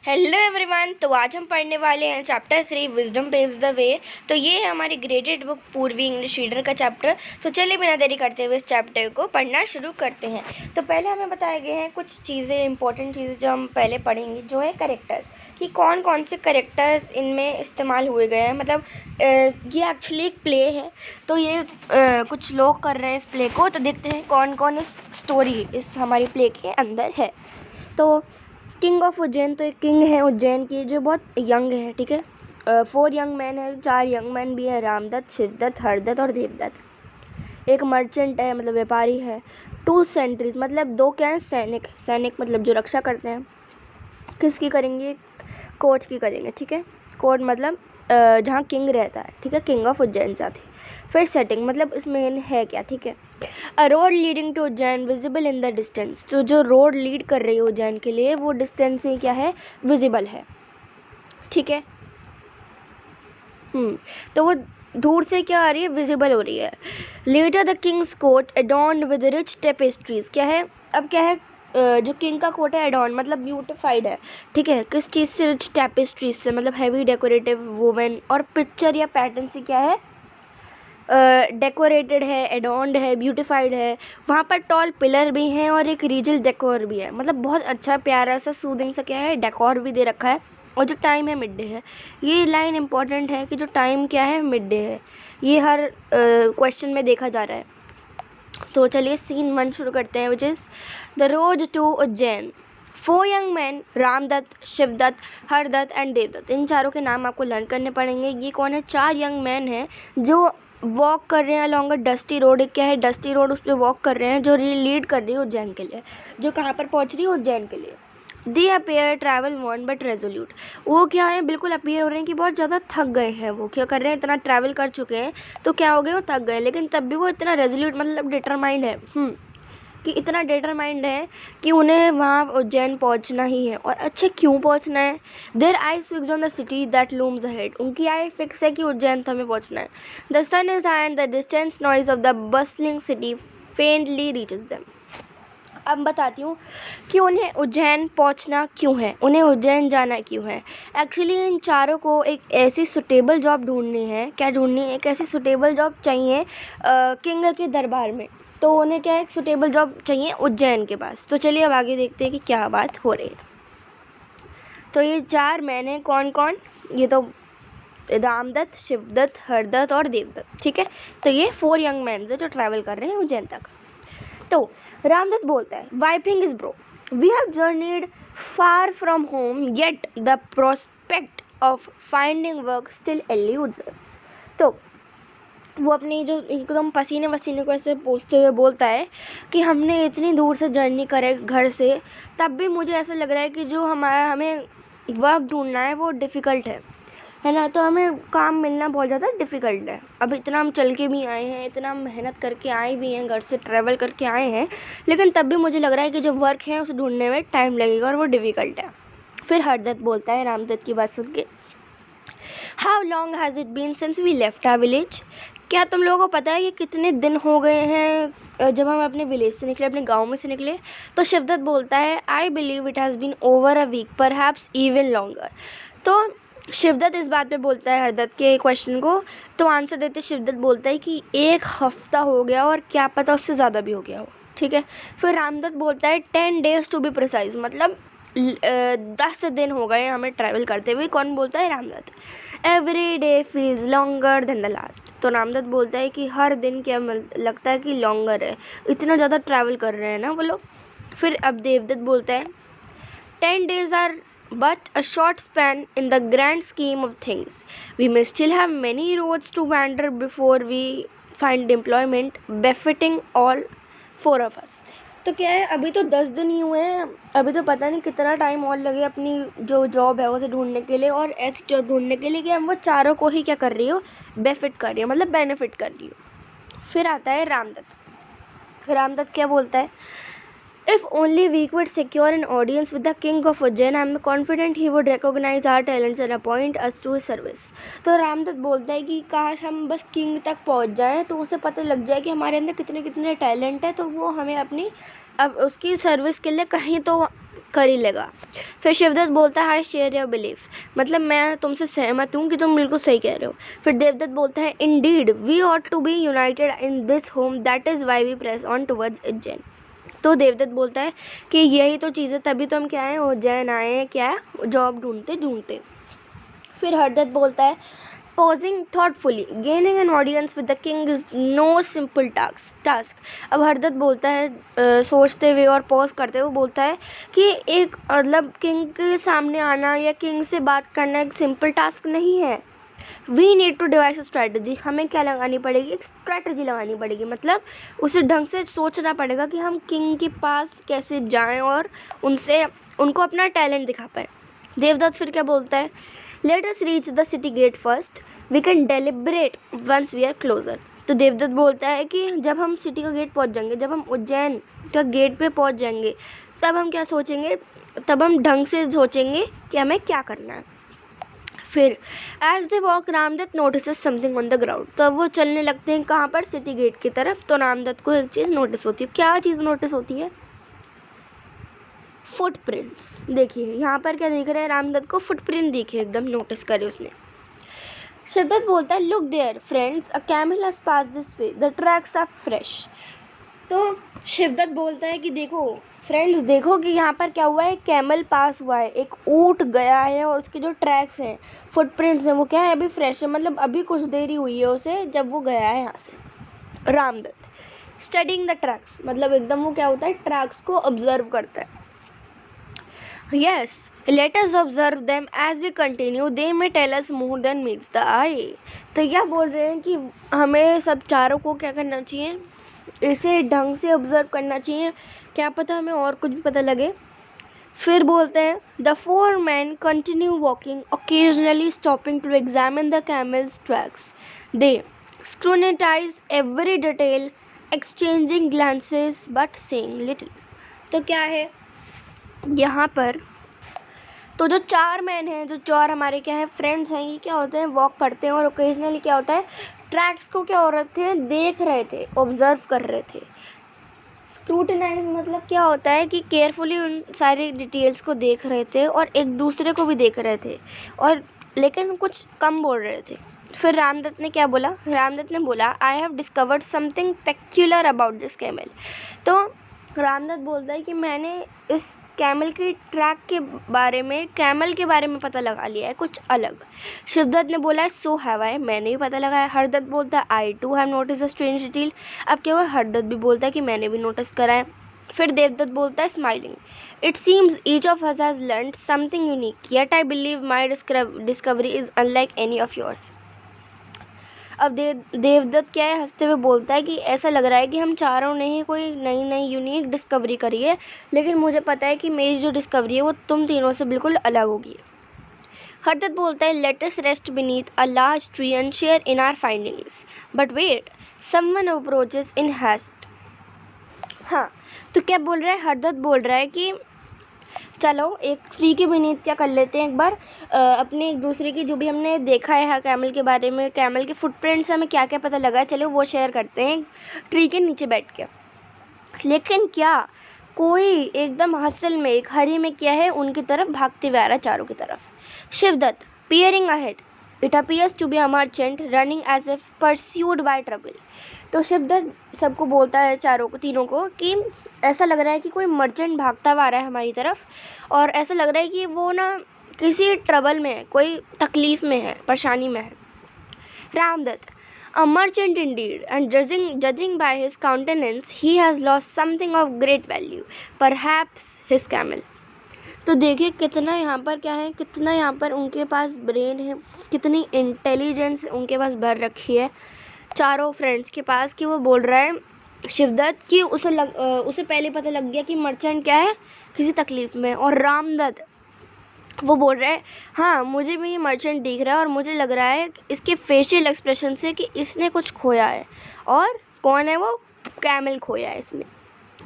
Hello everyone. तो आज हम पढ़ने वाले हैं chapter 3 wisdom paves the way. तो ये है हमारी ग्रेडेड बुक पूर्वी इंग्लिश रीडर का चैप्टर। तो चलिए बिना देरी करते हुए इस चैप्टर को पढ़ना शुरू करते हैं। तो पहले हमें बताए गए हैं कुछ चीज़ें, इंपॉर्टेंट चीज़ें जो हम पहले पढ़ेंगे, जो है करेक्टर्स, कि कौन कौन से करेक्टर्स इनमें इस्तेमाल हुए गए हैं। मतलब ये एक्चुअली एक प्ले है, तो ये कुछ लोग कर रहे हैं इस प्ले को। तो देखते हैं कौन कौन इस स्टोरी, इस हमारी प्ले के अंदर है। तो किंग ऑफ उज्जैन, तो एक किंग है उज्जैन की जो बहुत यंग है, ठीक है। 4 यंग मैन है, 4 यंग मैन भी है, रामदत्त, शिवदत्त, हरदत्त और देवदत्त। एक मर्चेंट है, मतलब व्यापारी है। 2 सेंट्रीज, मतलब 2 क्या है, सैनिक। सैनिक मतलब जो रक्षा करते हैं। किसकी करेंगे? कोर्ट की करेंगे, ठीक है। कोर्ट मतलब जहाँ किंग रहता है, ठीक है, किंग ऑफ उज्जैन जाती। फिर सेटिंग, मतलब इसमें है क्या, ठीक है। A road leading to Ujjain visible in the distance, तो जो रोड लीड कर रही है उज्जैन के लिए वो डिस्टेंस से क्या है, विजिबल है, ठीक है। तो वो दूर से क्या आ रही है, विजिबल हो रही है। Later the king's court adorned with rich tapestries, क्या है, अब क्या है, जो किंग का कोट है एडॉर्न मतलब ब्यूटिफाइड है, ठीक है। किस चीज़ से? रिच टेपेस्ट्रीज से, मतलब हैवी डेकोरेटिव वुमेन और पिक्चर या पैटर्न से क्या है, डेकोरेटेड है, एडॉर्न्ड है, ब्यूटिफाइड है। वहाँ पर टॉल पिलर भी हैं और एक रीजल डेकोर भी है, मतलब बहुत अच्छा प्यारा सा सूदिंग सा क्या है, डेकोर भी दे रखा है। और जो टाइम है मिड डे है। ये लाइन इंपॉर्टेंट है कि जो टाइम क्या है, मिड डे है। ये हर क्वेश्चन में देखा जा रहा है। तो चलिए सीन 1 शुरू करते हैं, which is the road to Ujjain. 4 young man, Ramdatt, Shivdatt, Hardatt and Devdatt, इन चारों के नाम आपको लर्न करने पड़ेंगे। ये कौन है? 4 यंग मैन हैं जो वॉक कर रहे हैं अलॉन्ग अ डस्टी रोड। क्या है, डस्टी रोड, उस पर वॉक कर रहे हैं, जो लीड कर रही है उज्जैन के लिए, जो कहाँ पर पहुँच रही है, उज्जैन के लिए। दे appear travel one but resolute, वो क्या है, बिल्कुल अपेयर हो रहे हैं कि बहुत ज़्यादा थक गए हैं। वो क्या कर रहे हैं, इतना ट्रैवल कर चुके हैं तो क्या हो गए, वो थक गए, लेकिन तब भी वो इतना रेजोल्यूट मतलब डिटरमाइंड है, कि इतना डिटरमाइंड है कि उन्हें वहाँ उज्जैन पहुँचना ही है। और अच्छा, क्यों पहुँचना है? Their eyes fixed on the city that looms ahead, उनकी आई फिक्स है कि उज्जैन तो हमें पहुँचना है। The sun is high and the distance noise of the bustling city faintly reaches them. अब बताती हूँ कि उन्हें उज्जैन पहुँचना क्यों है, उन्हें उज्जैन जाना क्यों है। एक्चुअली इन चारों को एक ऐसी सुटेबल जॉब ढूंढनी है। क्या ढूंढनी है? एक ऐसी सुटेबल जॉब चाहिए किंग के दरबार में। तो उन्हें क्या है, एक सुटेबल जॉब चाहिए उज्जैन के पास। तो चलिए अब आगे देखते हैं कि क्या बात हो रही है। तो ये 4 मैन हैं, कौन कौन? ये तो रामदत्त, शिवदत्त, हरदत्त और देवदत्त, ठीक है। तो ये 4 यंग मैन है जो ट्रैवल कर रहे हैं उज्जैन तक। तो रामदत्त बोलता है, wiping his brow, we have journeyed far from home yet the prospect of finding work still eludes us. तो वो अपनी जो एकदम पसीने वसीने को ऐसे पोंछते हुए बोलता है कि हमने इतनी दूर से जर्नी करे घर से, तब भी मुझे ऐसा लग रहा है कि जो हमें वर्क ढूंढना है वो डिफ़िकल्ट है ना। तो हमें काम मिलना बहुत ज़्यादा डिफ़िकल्ट है। अब इतना हम चल के भी आए हैं, इतना हम मेहनत करके आए भी हैं, घर से ट्रैवल करके आए हैं, लेकिन तब भी मुझे लग रहा है कि जो वर्क है उसे ढूंढने में टाइम लगेगा और वो डिफ़िकल्ट है। फिर हरदत्त बोलता है रामदत्त की बात सुन के, how long has it been since we left our village, क्या तुम लोगों को पता है कि कितने दिन हो गए हैं जब हम अपने विलेज से निकले, अपने गांव में से निकले? तो शिवदत्त बोलता है, I believe it has been over a week, perhaps even longer. तो शिवदत्त इस बात पे बोलता है हरदत्त के क्वेश्चन को। तो आंसर देते शिवदत्त बोलता है कि 1 हफ्ता हो गया, और क्या पता उससे ज़्यादा भी हो गया हो, ठीक है। फिर रामदत्त बोलता है 10 days टू बी प्रिसाइज, मतलब 10 दिन हो गए हमें ट्रैवल करते हुए। कौन बोलता है? Ramdatt. Every day feels longer than the last, तो रामदत्त बोलता है कि हर दिन क्या लगता है कि लॉन्गर है, इतना ज़्यादा ट्रैवल कर रहे हैं ना वो लोग। फिर अब देवदत्त बोलता है, 10 days are but a short span in the grand scheme of things. We may still have many roads to wander before we find employment befitting all 4 of us. तो क्या है, अभी तो 10 दिन ही हुए हैं, अभी तो पता नहीं कितना टाइम और लगे अपनी जो जॉब है उसे ढूंढने के लिए, और ऐसी जॉब ढूंढने के लिए कि हम वो चारों को ही क्या कर रही हो, बेफिट कर रही हो, मतलब बेनिफिट कर रही हो। फिर आता है रामदत्त। रामदत्त क्या बोलता है, if only we could secure an audience with the king of Ujjain, I am confident he would recognize our talents and appoint us to his service. तो रामदत्त बोलता है कि काश हम बस किंग तक पहुंच जाएं तो उसे पता लग जाए कि हमारे अंदर कितने कितने टैलेंट है, तो वो हमें अपनी अब उसकी सर्विस के लिए कहीं तो कर ही लेगा। फिर शिवदत्त बोलता है आई शेयर योर बिलीफ, मतलब मैं तुमसे सहमत हूँ कि तुम बिल्कुल सही कह रहे हो। फिर देवदत्त बोलता है indeed we ought to be united in this home, that is why we press on towards Ujjain. तो देवदत्त बोलता है कि यही तो चीज़ है, तभी तो हम क्या है उज्जैन आए हैं, क्या है जॉब ढूंढते ढूंढते। फिर हरदत्त बोलता है pausing thoughtfully gaining an audience with the king is no simple task. अब हरदत्त बोलता है सोचते हुए और पॉज करते हुए बोलता है कि एक मतलब किंग के सामने आना या किंग से बात करना एक सिंपल टास्क नहीं है। We need to devise strategy, हमें क्या लगानी पड़ेगी, एक स्ट्रैटेजी लगानी पड़ेगी, मतलब उसे ढंग से सोचना पड़ेगा कि हम किंग के पास कैसे जाएं और उनको अपना टैलेंट दिखा पाए। देवदत्त फिर क्या बोलता है let us reach the city gate first, we can deliberate once we are closer. तो देवदत्त बोलता है कि जब हम सिटी का गेट पहुंच जाएंगे, जब हम उज्जैन का गेट पे पहुंच जाएंगे, तब हम क्या सोचेंगे, तब हम ढंग से सोचेंगे कि हमें क्या करना है। फिर as they walk Ramdatt notice something on the ground, तो अब वो चलने लगते हैं कहाँ पर, सिटी गेट की तरफ। तो रामदत्त को एक चीज़ नोटिस होती है। क्या चीज़ नोटिस होती है? फुटप्रिंट्स। देखिए यहाँ पर क्या देख रहे हैं रामदत्त को, फुटप्रिंट दिखे, एकदम नोटिस करे उसने। शिवदत्त बोलता है look there friends a camel has pass this way, the tracks are fresh. तो शिवदत्त बोलता है कि देखो फ्रेंड्स, देखो कि यहाँ पर क्या हुआ है, कैमल पास हुआ है, एक ऊँट गया है और उसके जो ट्रैक्स हैं, फुटप्रिंट्स हैं, वो क्या है अभी फ्रेश है, मतलब अभी कुछ देर ही हुई है उसे जब वो गया है यहाँ से। रामदत्त स्टडिंग द ट्रैक्स, मतलब एकदम वो क्या होता है, ट्रैक्स को ऑब्जर्व करता है। Yes, let us observe them as we continue. They may tell us more than meets the eye. तो क्या बोल रहे हैं कि हमें सब चारों को क्या करना चाहिए, इसे ढंग से ऑब्जर्व करना चाहिए, क्या पता हमें और कुछ भी पता लगे। फिर बोलते हैं the four man continue walking, occasionally stopping to examine the camel's tracks. They scrutinise every detail, exchanging glances but saying little. तो क्या है यहाँ पर, तो जो चार मैन हैं, जो चार हमारे क्या है फ्रेंड्स हैं, ये क्या होते हैं वॉक करते हैं और ओकेजनली क्या होता है ट्रैक्स को क्या हो रहे थे, देख रहे थे, ऑब्जर्व कर रहे थे। स्क्रूटिनाइज मतलब क्या होता है कि केयरफुली उन सारी डिटेल्स को देख रहे थे और एक दूसरे को भी देख रहे थे, और लेकिन कुछ कम बोल रहे थे। फिर रामदत्त ने क्या बोला, रामदत्त ने बोला I have discovered something peculiar about this camel. तो रामदत्त बोलता है कि मैंने इस कैमल के ट्रैक के बारे में, कैमल के बारे में पता लगा लिया है कुछ अलग। शिवदत्त ने बोला है सो हैव आई, मैंने भी पता लगाया। हरदत्त बोलता है I too have notice a strange detail. अब क्या हुआ, हरदत्त भी बोलता है कि मैंने भी नोटिस करा है। फिर देवदत्त बोलता है smiling it seems each of us has learned something unique, yet I believe my discovery is unlike any of yours. अब देवदत्त क्या है हंसते हुए बोलता है कि ऐसा लग रहा है कि हम चारों ने ही कोई नई नई यूनिक डिस्कवरी करी है, लेकिन मुझे पता है कि मेरी जो डिस्कवरी है वो तुम तीनों से बिल्कुल अलग होगी। हरदत्त बोलता है let us rest beneath a large tree and share in our findings, but wait someone approaches in haste. हाँ, तो क्या बोल रहा है, हरदत्त बोल रहा है कि चलो एक ट्री के बीनीथ क्या कर लेते हैं एक बार, अपने एक दूसरे की जो भी हमने देखा है कैमल के बारे में, कैमल के फुटप्रिंट्स हमें क्या क्या पता लगा है, चलो वो शेयर करते हैं ट्री के नीचे बैठ के। लेकिन क्या कोई एकदम हसल में एक हरी में क्या है उनकी तरफ भागते हुए आ रहा है, चारों की तरफ। Shivdatt peering ahead it appears to be a merchant running as if pursued by trouble. तो शिवदत्त सबको बोलता है, चारों को, तीनों को, कि ऐसा लग रहा है कि कोई मर्चेंट भागता हुआ आ रहा है हमारी तरफ, और ऐसा लग रहा है कि वो ना किसी ट्रबल में है, कोई तकलीफ़ में है, परेशानी में है। Ramdatt a merchant indeed, and judging by his countenance, he has lost something of great value, perhaps his camel. तो देखिए कितना यहाँ पर क्या है, कितना यहाँ पर उनके पास ब्रेन है, कितनी इंटेलिजेंस उनके पास भर रखी है चारों फ्रेंड्स के पास, कि वो बोल रहा है शिवदत्त कि उसे पहले पता लग गया कि मर्चेंट क्या है, किसी तकलीफ़ में। और रामदत्त वो बोल रहा है हाँ मुझे भी ये मर्चेंट दिख रहा है और मुझे लग रहा है इसके फेशियल एक्सप्रेशन से कि इसने कुछ खोया है, और कौन है वो, कैमल खोया है इसने।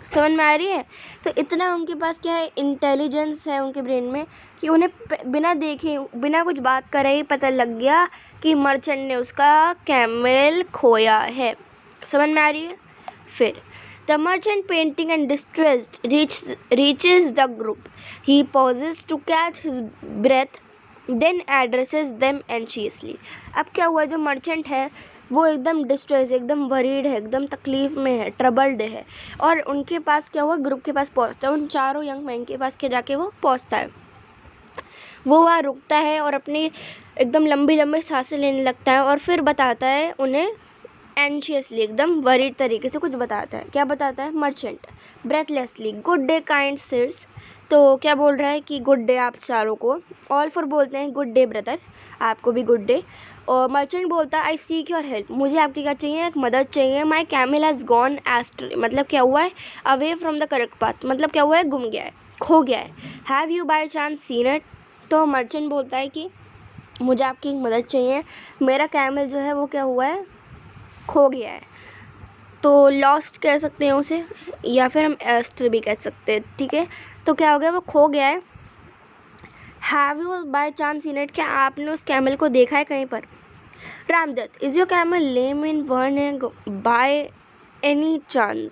समझ में आ रही है? तो इतना उनके पास क्या है, इंटेलिजेंस है उनके ब्रेन में, कि उन्हें बिना देखे, बिना कुछ बात करे ही पता लग गया कि मर्चेंट ने उसका कैमल खोया है। समझ में आ रही है? फिर The merchant, painting and distressed, reaches the group. He pauses to catch his breath, then addresses them anxiously. अब क्या हुआ, जो मर्चेंट है वो एकदम डिस्ट्रेस, एकदम वरीड है, एकदम तकलीफ में है, ट्रबल्ड है, और उनके पास क्या हुआ, ग्रुप के पास पहुंचता है, उन चारों यंग मैन के पास के जाके वो पहुंचता है। वो वहाँ रुकता है और अपनी एकदम लंबी लंबी सांसें लेने लगता है और फिर बताता है उन्हें एंशियसली, एकदम वरीड तरीके से कुछ बताता है। क्या बताता है merchant? Breathlessly, good day kind sirs. तो क्या बोल रहा है कि गुड डे आप चारों को। ऑल फॉर बोलते हैं गुड डे ब्रदर, आपको भी गुड डे। और मर्चेंट बोलता है आई सीक योर हेल्प, मुझे आपकी क्या चाहिए, एक मदद चाहिए। माई कैमल हैज़ गॉन एस्ट्रे, मतलब क्या हुआ है, away from the correct path, मतलब क्या हुआ है, गुम गया है, खो गया है। Have you by chance seen it? तो मर्चेंट बोलता है कि मुझे आपकी एक मदद चाहिए, मेरा कैमल जो है वो क्या हुआ है, खो गया है। तो लॉस्ट कह सकते हैं उसे, या फिर हम एस्ट्रे भी कह सकते हैं, ठीक है। तो क्या हो गया, वो खो गया है। Have you by chance seen it, क्या आपने उस कैमल को देखा है कहीं पर? Ramdatt, is your camel lame in one by any chance?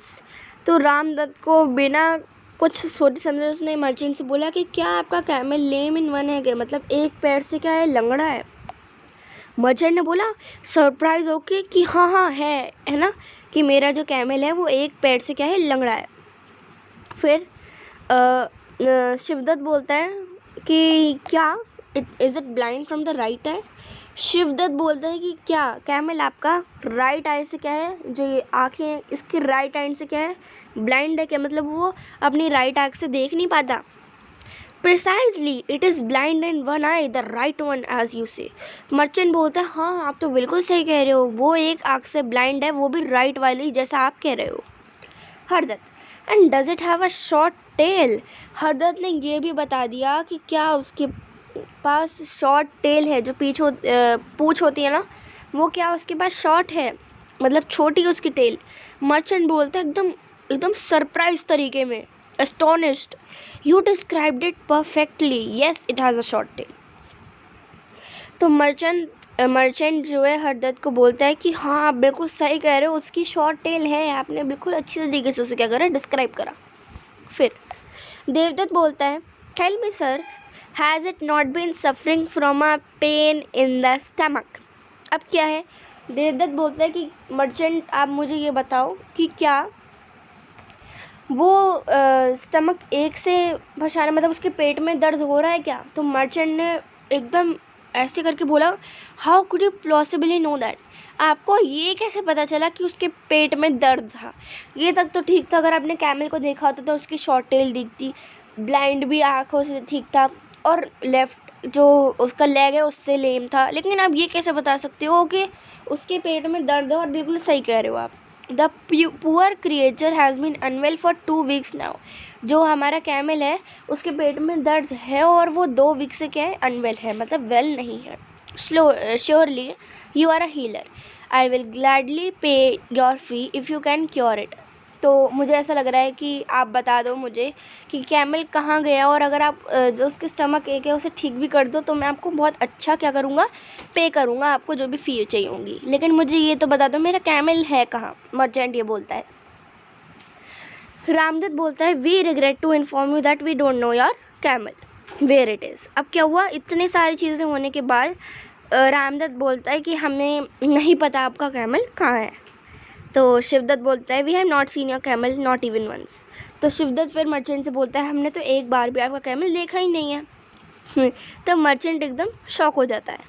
तो रामदत्त को बिना कुछ सोचे समझे उसने मर्चेंट से बोला कि क्या आपका कैमल लेम इन वन है, मतलब एक पैर से क्या है, लंगड़ा है? मर्चेंट ने बोला सरप्राइज होके कि हाँ है ना, कि मेरा जो कैमल है वो एक पैर से क्या है, लंगड़ा है। फिर शिवदत्त बोलता है कि क्या is it blind from the right eye? Shivdatt बोलता है कि क्या कैमल आपका राइट आई से क्या है, जो ये आँखें इसके राइट हैंड से क्या है, ब्लाइंड है क्या, मतलब वो अपनी राइट आँख से देख नहीं पाता? Precisely it is blind in one eye, the right one as you say. Merchant बोलता है हाँ आप तो बिल्कुल सही कह रहे हो, वो एक आँख से ब्लाइंड है, वो भी राइट वाली, जैसा आप कह रहे हो। Hardatt, and does it have a short tail? Hardatt ने ये भी बता दिया कि क्या उसके पास शॉर्ट टेल है, जो पूँछ होती है ना, वो क्या उसके पास शॉर्ट है, मतलब छोटी है उसकी टेल। मर्चेंट बोलता है एकदम सरप्राइज तरीके में, astonished, you described it perfectly, yes it has a short tail। तो मर्चेंट जो है हरदत्त को बोलता है कि हाँ आप बिल्कुल सही कह रहे हो, उसकी शॉर्ट टेल है, आपने बिल्कुल अच्छी तरीके से उसे क्या करा, डिस्क्राइब करा। फिर देवदत्त बोलता है tell me sir, has it not been suffering from a pain in the stomach? अब क्या है, देवदत्त बोलता है कि मर्चेंट आप मुझे ये बताओ कि क्या वो स्टमक एक से भसाना, मतलब उसके पेट में दर्द हो रहा है क्या? तो मर्चेंट ने एकदम ऐसे करके बोला how could you possibly know that, आपको ये कैसे पता चला कि उसके पेट में दर्द था? ये तक तो ठीक था, अगर आपने कैमल को देखा होता तो उसकी शॉर्ट टेल दिखती, ब्लाइंड भी आँखों से ठीक था, और लेफ्ट जो उसका लेग है उससे लेम था, लेकिन आप ये कैसे बता सकते हो कि उसके पेट में दर्द है? और बिल्कुल सही कह रहे हो आप। The poor creature has been unwell for 2 weeks now, जो हमारा कैमल है उसके पेट में दर्द है और वो 2 वीक से क्या है, अनवेल है, मतलब वेल नहीं है। Surely you are a healer, I will gladly pay your fee if you can cure it. तो मुझे ऐसा लग रहा है कि आप बता दो मुझे कि कैमल कहाँ गया, और अगर आप जो उसके स्टमक एक है उसे ठीक भी कर दो तो मैं आपको बहुत अच्छा क्या करूँगा, पे करूँगा आपको जो भी फ़ी चाहिए होंगी, लेकिन मुझे ये तो बता दो मेरा कैमल है कहाँ? मर्चेंट ये बोलता है। रामदत्त बोलता है we regret to inform you that we don't know your camel where it is. अब क्या हुआ, इतनी सारी चीज़ें होने के बाद रामदत्त बोलता है कि हमें नहीं पता आपका कैमल कहाँ है। तो शिवदत्त बोलता है we have not seen your camel not even once. तो शिवदत्त फिर मर्चेंट से बोलता है हमने तो एक बार भी आपका कैमल देखा ही नहीं है। तो मर्चेंट एकदम शॉक हो जाता है,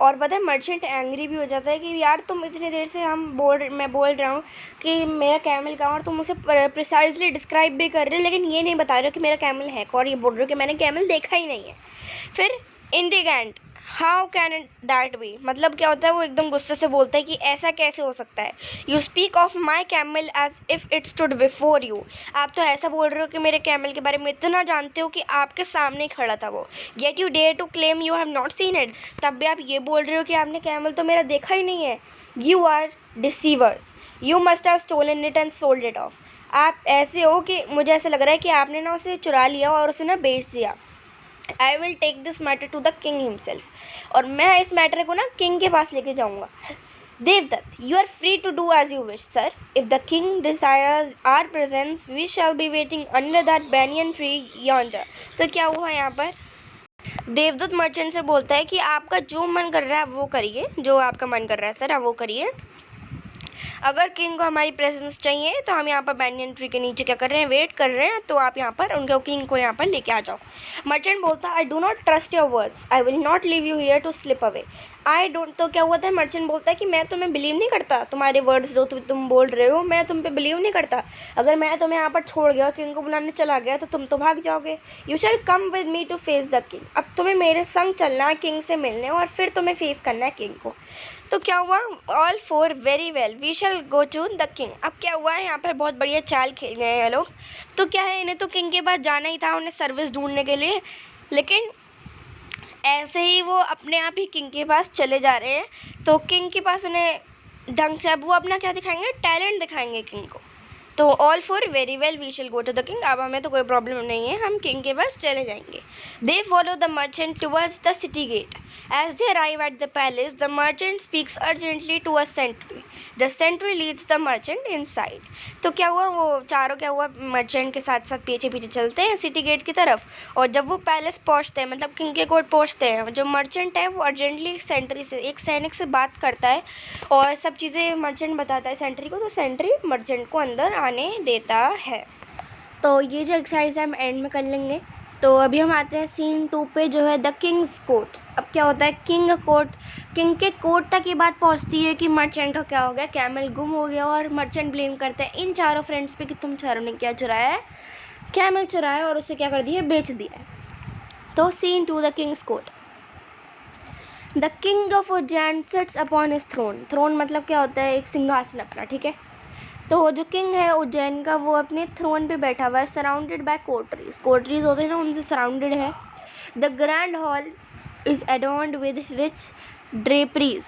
और पता है मर्चेंट एंग्री भी हो जाता है कि यार तुम इतनी देर से मैं बोल रहा हूँ कि मेरा कैमल कहाँ, और तुम उसे प्रिसाइजली डिस्क्राइब भी कर रहे हो, लेकिन ये नहीं बता रहे हो कि मेरा कैमल है, और ये बोल रहे हो कि मैंने कैमल देखा ही नहीं है। फिर indigent, how can it that be, मतलब क्या होता है, वो एकदम गुस्से से बोलता है कि ऐसा कैसे हो सकता है। You speak of my camel as if it stood before you, आप तो ऐसा बोल रहे हो कि मेरे कैमल के बारे में इतना जानते हो कि आपके सामने खड़ा था वो। Yet you dare to claim you have not seen it, तब भी आप ये बोल रहे हो कि आपने कैमल तो मेरा देखा ही नहीं है। You are deceivers, you must have stolen it and sold it off, आप ऐसे हो कि मुझे ऐसा लग रहा है कि आपने ना उसे चुरा लिया और उसे ना बेच दिया। I will take this matter to the king himself, और मैं इस मैटर को ना किंग के पास लेके जाऊँगा। Devdutt, you are free to do as you wish, sir. If the king desires our presence, we shall be waiting under that banyan tree yonder. तो क्या हुआ यहाँ पर? देवदूत मर्चेंट से बोलता है कि आपका जो मन कर रहा है वो करिए, जो आपका मन कर रहा है सर आप वो करिए। अगर किंग को हमारी प्रेजेंस चाहिए तो हम यहाँ पर बैनियन ट्री के नीचे क्या कर रहे हैं, वेट कर रहे हैं, तो आप यहाँ पर उनके किंग को यहाँ पर लेके आ जाओ। मर्चेंट बोलता है I do not trust your words, I will not leave you here to slip away. I don't, तो क्या हुआ था, मर्चेंट बोलता है कि मैं तुम्हें बिलीव नहीं करता, तुम्हारे वर्ड्स जो तुम बोल रहे हो मैं तुम पे बिलीव नहीं करता। अगर मैं तुम्हें यहाँ पर छोड़ गया, किंग को बुलाने चला गया, तो तुम तो भाग जाओगे। You shall come with me to face the king, अब तुम्हें मेरे संग चलना है किंग से मिलने, और फिर तुम्हें फेस करना है किंग को। तो क्या हुआ, all four very well we shall go to the king. अब क्या हुआ है, यहाँ पर बहुत बढ़िया चाल खेल गए हैं लोग। तो क्या है, इन्हें तो किंग के पास जाना ही था, उन्हें सर्विस ढूंढने के लिए, लेकिन ऐसे ही वो अपने आप ही किंग के पास चले जा रहे हैं। तो किंग के पास उन्हें ढंग से, अब वो अपना क्या दिखाएंगे, टैलेंट दिखाएंगे किंग को। तो all four very well we shall go to the king, अब हमें तो कोई प्रॉब्लम नहीं है, हम किंग के पास चले जाएंगे। They follow the merchant towards the city gate. As they arrive at the palace the merchant speaks urgently to a sentry. The sentry leads the merchant inside. तो क्या हुआ, वो चारों क्या हुआ, मर्चेंट के साथ साथ पीछे पीछे चलते हैं सिटी गेट की तरफ, और जब वो पैलेस पहुंचते हैं, मतलब किंग के कोर्ट पहुंचते हैं, जो मर्चेंट है वो अर्जेंटली सेंट्री से, एक सैनिक से बात करता है और सब चीज़ें मर्चेंट बताता है सेंट्री को, तो सेंट्री मर्चेंट को अंदर आने देता है। तो ये जो एक्सरसाइज है हम एंड में कर लेंगे। तो अभी हम आते हैं सीन 2 पे, जो है द किंग्स कोर्ट। अब क्या होता है, किंग के कोर्ट तक ये बात पहुंचती है कि मर्चेंट का क्या हो गया, कैमल गुम हो गया, और मर्चेंट ब्लेम करते हैं इन चारों फ्रेंड्स पे कि तुम चारों ने क्या चुराया है, कैमल चुराया और उसे क्या कर दिया, बेच दिया है। तो scene 2 the king's court. The king of Ujjain sits upon his throne. Throne मतलब क्या होता है, एक सिंहासन अपना, ठीक है। तो जो किंग है उज्जैन का, वो अपने थ्रोन पे बैठा हुआ है, सराउंडेड बाय कोर्टरीज। कोर्टरीज होते हैं ना, उनसे सराउंडेड है। The grand hall is adorned with rich draperies.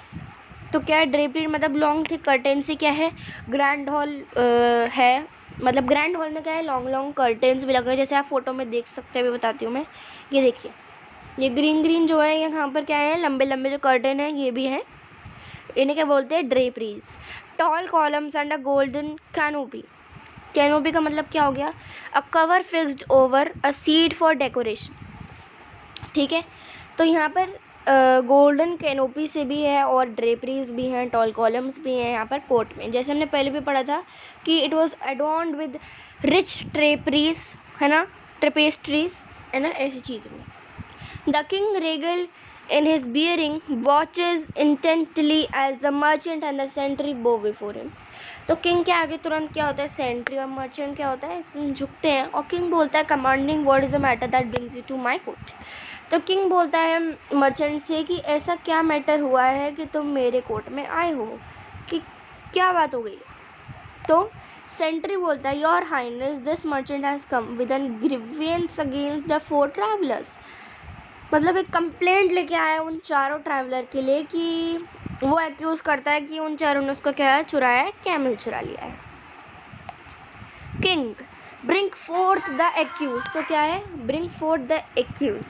तो क्या है, ड्रेपरी मतलब लॉन्ग थिक कर्टेन से क्या है, ग्रैंड हॉल है, मतलब ग्रैंड हॉल में क्या है, लॉन्ग लॉन्ग कर्टेन्स भी लगे हैं, जैसे आप फोटो में देख सकते हैं, बताती हूँ मैं। ये देखिए, ये ग्रीन ग्रीन जो है, यहाँ पर क्या है, लंबे लंबे जो कर्टेन है ये भी हैं, इन्हें क्या बोलते हैं, draperies. Tall columns and a golden canopy. Canopy का मतलब क्या हो गया, a cover fixed over a seat for decoration, ठीक है। तो यहाँ पर गोल्डन कैनोपी से भी है, और ड्रेपरीज भी हैं, टॉल कॉलम्स भी हैं यहाँ पर कोर्ट में, जैसे हमने पहले भी पढ़ा था कि इट वॉज एडॉर्न्ड विद रिच ड्रेपरीज, है ना, ट्रेपेस्ट्रीज, है ना, ऐसी चीज़ में। The king regal in his bearing watches intently as the merchant and the sentry bow before him। तो किंग के आगे तुरंत क्या होता है, सेंट्री और मर्चेंट क्या होता है, झुकते हैं, और किंग बोलता है commanding what is the matter that brings you to my court. तो किंग बोलता है मर्चेंट से कि ऐसा क्या मैटर हुआ है कि तुम मेरे कोर्ट में आए हो, कि क्या बात हो गई। तो सेंट्री बोलता है your highness this merchant has come with a grievance against the 4 travellers. मतलब एक कंप्लेंट लेके आया उन चारों ट्रैवलर के लिए, कि वो एक्यूज़ करता है कि उन चारों ने उसको क्या है, चुराया है, कैमल चुरा लिया है। King bring forth the accused. तो क्या है, ब्रिंग फोर्थ द एक्यूज,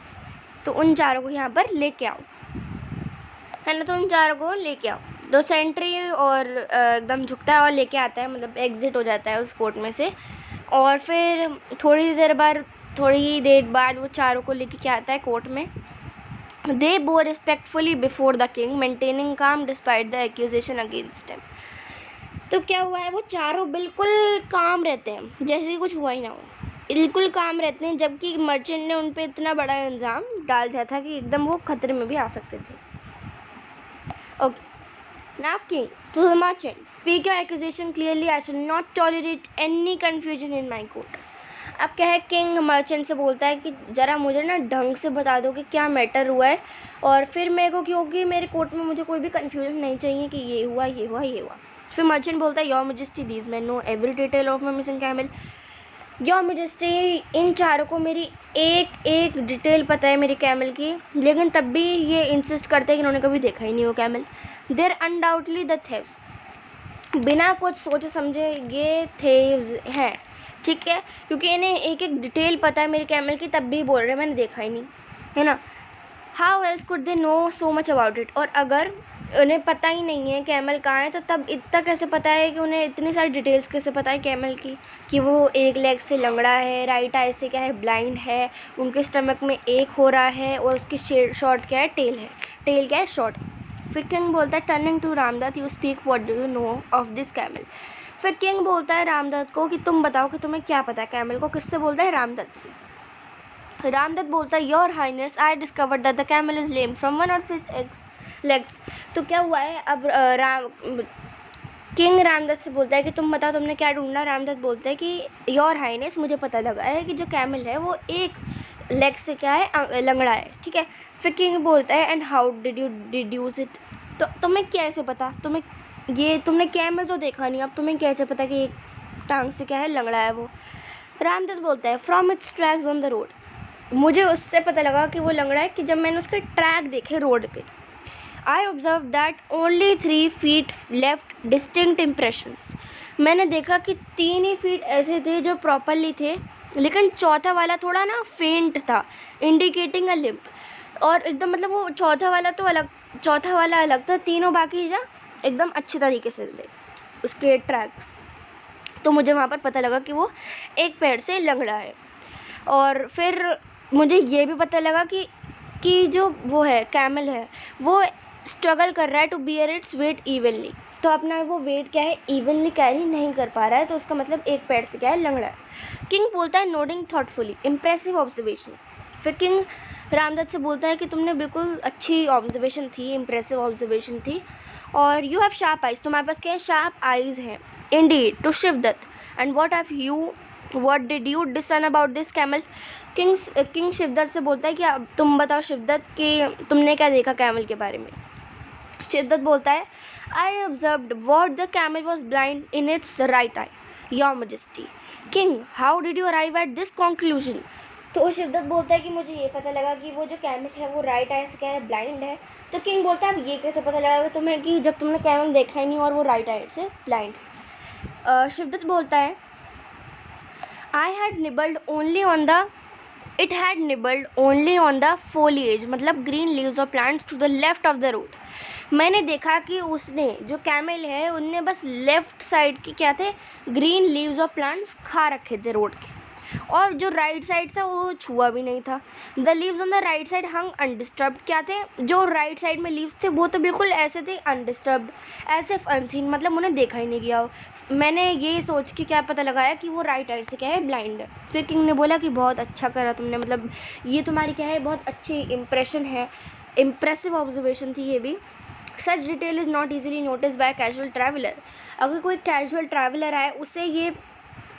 तो उन चारों को यहाँ पर लेके आओ, है ना, तो उन चारों को लेके आओ। तो सेंट्री और एकदम झुकता है और लेके आता है, मतलब एग्जिट हो जाता है उस कोर्ट में से, और फिर थोड़ी ही देर बाद वो चारों को लेके क्या आता है कोर्ट में। They bow respectfully before the king maintaining calm despite the accusation against him. तो क्या हुआ है, वो चारों बिल्कुल काम रहते हैं, जैसे कुछ हुआ ही ना हो, बिल्कुल काम रहते हैं, जबकि मर्चेंट ने उन पे इतना बड़ा इल्ज़ाम डाल दिया था कि एकदम वो खतरे में भी आ सकते थे। Okay, now king to the merchant, speak your accusation clearly, I shall not tolerate any confusion in my court। अब क्या है, किंग मर्चेंट से बोलता है कि ज़रा मुझे ना ढंग से बता दो कि क्या मैटर हुआ है, और फिर मेरे को, क्योंकि मेरे कोर्ट में मुझे कोई भी कन्फ्यूजन नहीं चाहिए कि ये हुआ ये हुआ ये हुआ। फिर मर्चेंट बोलता है your majesty these man know every detail of my missing camel. Your majesty, इन चारों को मेरी एक एक डिटेल पता है मेरी कैमल की, लेकिन तब भी ये इंसिस्ट करते हैं कि उन्होंने कभी देखा ही नहीं वो camel. There undoubtedly the thieves, बिना कुछ सोचे समझे ये थेव्स हैं, ठीक है, क्योंकि इन्हें एक एक डिटेल पता है मेरे कैमल की, तब भी बोल रहे हैं मैंने देखा ही नहीं, है ना। How else could they know so much about it, और अगर उन्हें पता ही नहीं है कैमल कहाँ है तो तब इतना कैसे पता है कि उन्हें इतनी सारी डिटेल्स कैसे पता है कैमल की, कि वो एक लेग से लंगड़ा है, राइट आई से क्या है ब्लाइंड है, उनके स्टमक में एक हो रहा है और उसकी शॉर्ट क्या है टेल है, टेल क्या है शॉर्ट। फिर किंग बोलता है turning to Ramdatt you speak what do you know of this camel. फिर किंग बोलता है रामदत्त को कि तुम बताओ कि तुम्हें क्या पता है कैमल को। किससे बोलता है? रामदत्त से। रामदत्त बोलता है your highness I discovered that the camel is lame from one of his legs. तो क्या हुआ है अब किंग रामदत्त से बोलता है कि तुम बताओ तुमने क्या ढूंढा। रामदत्त बोलता है कि योर हाइनेस मुझे पता लगा है कि जो कैमल है वो एक लेग से क्या है लंगड़ा है, ठीक है। फिर किंग बोलता है and how did you deduce it, तो तुम्हें कैसे पता, तुमने कैमल तो देखा नहीं, अब तुम्हें कैसे पता कि एक टांग से क्या है लंगड़ा है वो। रामदत्त बोलता है from its tracks on the road, मुझे उससे पता लगा कि वो लंगड़ा है कि जब मैंने उसके ट्रैक देखे रोड पे। I observe that only 3 feet left distinct impressions, मैंने देखा कि 3 ही फीट ऐसे थे जो प्रॉपरली थे, लेकिन चौथा वाला थोड़ा ना फेंट था, इंडिकेटिंग अ लिम्प। और एकदम मतलब वो चौथा वाला अलग था, तीनों बाकी जा एकदम अच्छे तरीके से थे उसके ट्रैक्स। तो मुझे वहाँ पर पता लगा कि वो एक पैर से लंगड़ा है। और फिर मुझे ये भी पता लगा कि जो वो है कैमल है वो स्ट्रगल कर रहा है to bear its weight evenly, तो अपना वो वेट क्या है इवनली कैरी नहीं कर पा रहा है, तो उसका मतलब एक पैर से क्या है लंगड़ा है। किंग बोलता है नोडिंग थॉटफुली इम्प्रेसिव ऑब्जर्वेशन। फिर किंग रामदत्त से बोलता है कि तुमने बिल्कुल अच्छी ऑब्जर्वेशन थी, इम्प्रेसिव ऑब्जर्वेशन थी, और यू हैव शार्प आइज, तुम्हारे पास क्या है शार्प आइज हैं। Indeed to Shivdatt and what did you discern about this camel. King Shivdatt से बोलता है कि अब तुम बताओ शिवदत्त कि तुमने क्या देखा कैमल के बारे में। शिवदत्त बोलता है आई observed what the camel was blind in its right I your majesty. King how did you arrive at this conclusion. तो शिवदत्त बोलता है कि मुझे ये पता लगा कि वो जो कैमल है वो राइट आई से क्या है ब्लाइंड है। तो किंग बोलता है अब ये कैसे पता लगा तुम्हें कि जब तुमने कैमल देखा ही नहीं और वो राइट आई से ब्लाइंड है। शिवदत्त बोलता है I had nibbled only on the it had nibbled only on the foliage, मतलब green leaves of plants to the left of the road। मैंने देखा कि उसने जो कैमल है उनने बस लेफ्ट साइड की क्या थे ग्रीन लीव्स ऑफ प्लांट्स खा रखे थे रोड के, और जो राइट साइड था वो छुआ भी नहीं था। The leaves on the right side hung undisturbed, क्या थे जो राइट साइड में लीव्स थे वो तो बिल्कुल ऐसे थे अनडिस्टर्ब्ड, ऐसे अनसीन, मतलब उन्हें देखा ही नहीं गया। मैंने ये सोच के क्या पता लगाया कि वो राइट साइड से क्या है ब्लाइंड है। फिर किंग ने बोला कि बहुत अच्छा करा तुमने, मतलब ये तुम्हारी क्या है बहुत अच्छी इम्प्रेशन है, इम्प्रेसिव ऑब्जर्वेशन थी ये भी। Such detail is not easily notice by casual traveller, अगर कोई कैजुअल ट्रैवलर आए उसे ये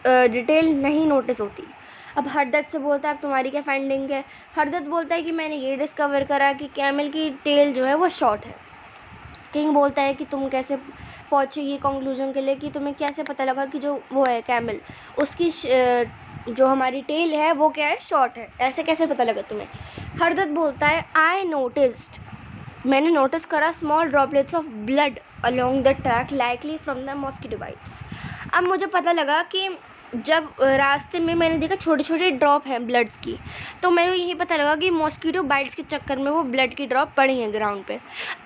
डिटेल नहीं नोटिस होती। अब हरदत्त से बोलता है अब तुम्हारी क्या फाइंडिंग है। हरदत्त बोलता है कि मैंने ये डिस्कवर करा कि कैमल की टेल जो है वो शॉर्ट है। किंग बोलता है कि तुम कैसे पहुँचे ये कंक्लूजन के लिए, कि तुम्हें कैसे पता लगा कि जो वो है कैमल उसकी जो हमारी टेल है वो क्या है शॉर्ट है, ऐसे कैसे पता लगा तुम्हें। हरदत्त बोलता है आई नोटिस्ड, मैंने नोटिस करा small droplets of blood along the track likely from the mosquito bytes. अब मुझे पता लगा कि जब रास्ते में मैंने देखा छोटे छोटे ड्रॉप हैं ब्लड्स की, तो मेरे को यही पता लगा कि मॉस्किटो बाइट्स के चक्कर में वो ब्लड की ड्रॉप पड़ी हैं ग्राउंड पे।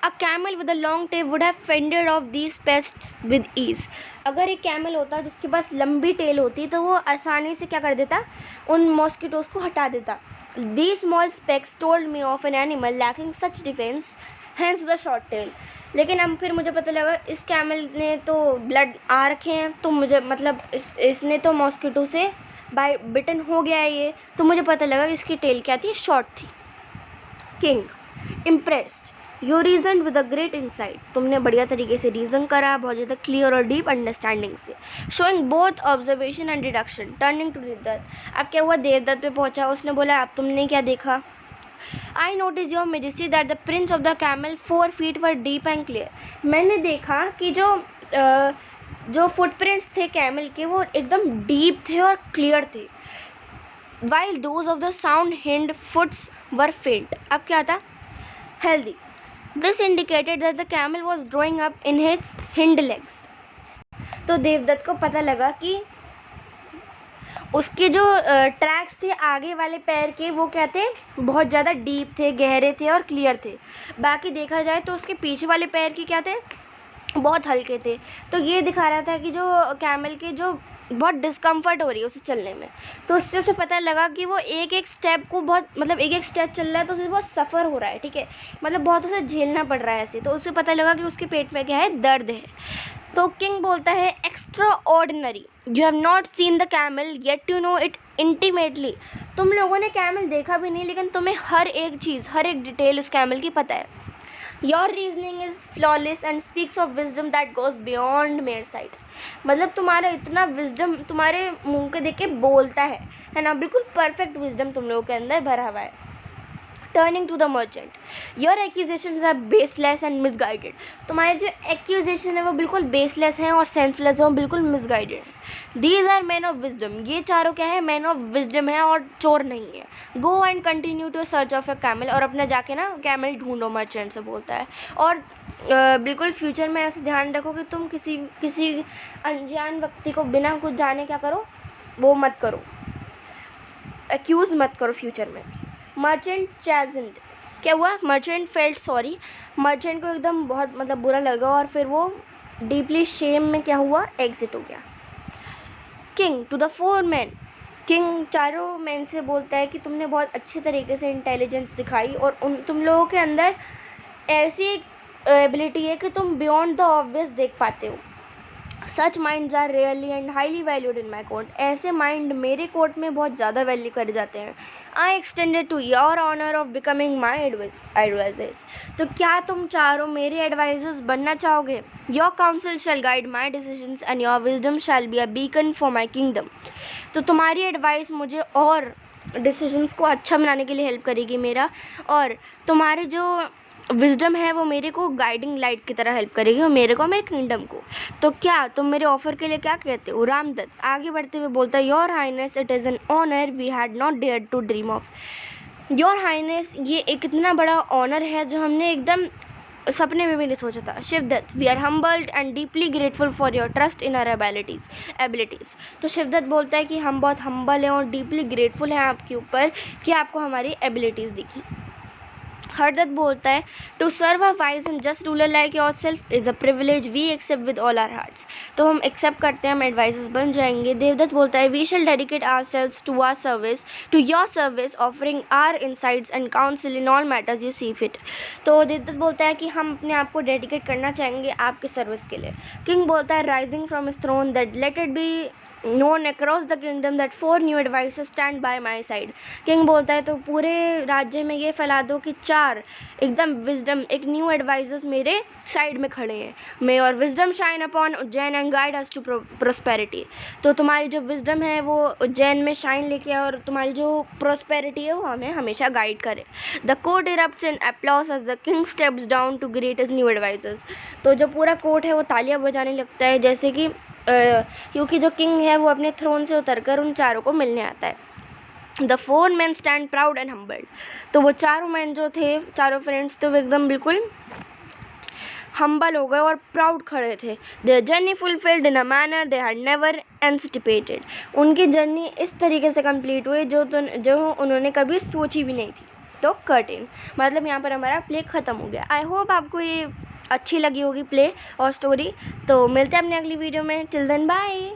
A camel with a long tail would have fended off these pests with ease, अगर एक कैमल होता जिसके पास लंबी टेल होती तो वो आसानी से क्या कर देता उन मॉस्किटोज़ को हटा देता। These small specks told me of an animal lacking such defense, hence the short tail। लेकिन अब फिर मुझे पता लगा इस कैमल ने तो ब्लड आ रखे हैं, तो मुझे मतलब इसने तो मॉस्किटो से बिटन हो गया है ये, तो मुझे पता लगा कि इसकी टेल क्या थी शॉर्ट थी। King impressed you reason with a great insight, तुमने बढ़िया तरीके से रीज़न करा, बहुत ज़्यादा क्लियर और डीप अंडरस्टैंडिंग से। Showing both observation and deduction, turning to Devdatt. अब क्या हुआ देवदत्त पे पहुंचा, उसने बोला अब तुमने क्या देखा। I notice your majesty that the prints of the camel 4 feet were deep and clear, मैंने देखा कि जो फुटप्रिंट्स थे कैमल के वो एकदम डीप थे और क्लियर थे, while those of the sound hind foots were faint. अब क्या था healthy, this indicated that the camel was growing up in its hind legs. तो देवदत्त को पता लगा कि उसके जो ट्रैक्स थे आगे वाले पैर के, वो क्या थे, बहुत ज़्यादा डीप थे, गहरे थे और क्लियर थे। बाकी देखा जाए तो उसके पीछे वाले पैर के क्या थे, बहुत हल्के थे। तो ये दिखा रहा था कि जो कैमल के जो बहुत डिस्कम्फर्ट हो रही है उसे चलने में, तो उससे उसे पता लगा कि वो एक एक स्टेप को बहुत, मतलब एक एक स्टेप चल रहा है तो उसे बहुत सफ़र हो रहा है, ठीक है, मतलब बहुत उसे झेलना पड़ रहा है ऐसे। तो उसे पता लगा कि उसके पेट में क्या है, दर्द है। तो किंग बोलता है, extraordinary, you have not seen the camel yet to know it intimately. तुम लोगों ने कैमल देखा भी नहीं, लेकिन तुम्हें हर एक चीज़, हर एक डिटेल उस कैमल की पता है। Your reasoning is flawless and speaks of wisdom that goes beyond mayor site. मतलब तुम्हारा इतना विजडम तुम्हारे मुंह के देख के बोलता है ना, बिल्कुल परफेक्ट विजडम तुम लोगों के अंदर भरा हुआ है। Turning to the merchant, your accusations are baseless and misguided. तुम्हारे जो एक्यूजेशन है वो बिल्कुल बेसलेस हैं और सेंसलेस हैं और बिल्कुल मिसगाइडेड हैं। These are man of wisdom, ये चारों क्या है, मैन ऑफ विजडम है और चोर नहीं है। Go and continue to search of a camel, और अपना जाके ना कैमल ढूंढो, मर्चेंट से बोलता है। और बिल्कुल फ्यूचर में ऐसे ध्यान रखो कि तुम किसी अनजान व्यक्ति को बिना कुछ जाने क्या करो, वो मत करो, एक्यूज़ मत करो फ्यूचर में। मर्चेंट चैजेंट, क्या हुआ, मर्चेंट फेल्ट सॉरी, मर्चेंट को एकदम बहुत मतलब बुरा लगा और फिर वो डीपली शेम में क्या हुआ, एग्जिट हो गया। King to the four man, king चारों मैन से बोलता है कि तुमने बहुत अच्छे तरीके से इंटेलिजेंस दिखाई और तुम लोगों के अंदर ऐसी एबिलिटी है कि तुम बियॉन्ड द ऑब्वियस देख पाते हो। Such minds are really and highly valued in my court, ऐसे माइंड मेरे कोर्ट में बहुत ज़्यादा वैल्यू करे जाते हैं। I extended to your honour of becoming my advisers, तो क्या तुम चारों मेरे एडवाइजर्स बनना चाहोगे? Your council shall guide my decisions and your wisdom shall be a beacon for my kingdom. तो तुम्हारी एडवाइस मुझे और डिसीजंस को अच्छा बनाने के लिए हेल्प करेगी मेरा, और तुम्हारे जो विजडम है वो मेरे को गाइडिंग लाइट की तरह हेल्प करेगी, और मेरे को, मेरे किंगडम को। तो क्या तुम मेरे ऑफर के लिए क्या कहते हो? रामदत्त आगे बढ़ते हुए बोलता है, your highness it is an honour we had not dare to dream of. Your highness, ये एक इतना बड़ा ऑनर है जो हमने एकदम सपने में भी नहीं सोचा था। Shivdatt, we are humbled and deeply grateful for your trust in our abilities. तो शिवदत्त बोलता है कि हम बहुत हम्बल हैं और डीपली ग्रेटफुल हैं आपके ऊपर कि आपको हमारी एबिलिटीज़ दिखी। हरदत्त बोलता है, to serve a wise and just ruler like yourself is a privilege we accept with all our hearts. तो हम एक्सेप्ट करते हैं, हम एडवाइजर्स बन जाएंगे। देवदत्त बोलता है, we shall dedicate ourselves to our service, to your service, offering our insights and counsel in all matters you see fit. तो देवदत्त बोलता है कि हम अपने आप को डेडिकेट करना चाहेंगे आपके सर्विस के लिए। किंग बोलता है, rising from his throne that let it be known across the kingdom that 4 new advisors stand by my side। King बोलता है, तो पूरे राज्य में ये फैला दो कि 4 एकदम विजडम, एक न्यू एडवाइजर्स मेरे साइड में खड़े हैं। May our wisdom shine upon Ujjain and guide us to prosperity. तो तुम्हारी जो विजडम है वो उज्जैन में शाइन लेके और तुम्हारी जो प्रोस्पेरिटी है वो हमें हमेशा गाइड करे। The court erupts in applause as the king steps down to greet his new advisers. तो जो पूरा कोर्ट है वो तालियां बजाने लगता है, जैसे कि क्योंकि जो किंग है वो अपने थ्रोन से उतरकर उन चारों को मिलने आता है। The 4 men stand proud and humbled. तो वो चारों मैन जो थे, चारों फ्रेंड्स, तो वो एकदम बिल्कुल हम्बल हो गए और प्राउड खड़े थे। Their journey fulfilled in a manner they had never anticipated. उनकी जर्नी इस तरीके से कंप्लीट हुई जो उन्होंने कभी सोची भी नहीं थी। तो कर्टेन, मतलब यहाँ पर हमारा प्ले ख़त्म हो गया। आई होप आपको ये अच्छी लगी होगी प्ले और स्टोरी। तो मिलते हैं अपने अगली वीडियो में। Till then bye.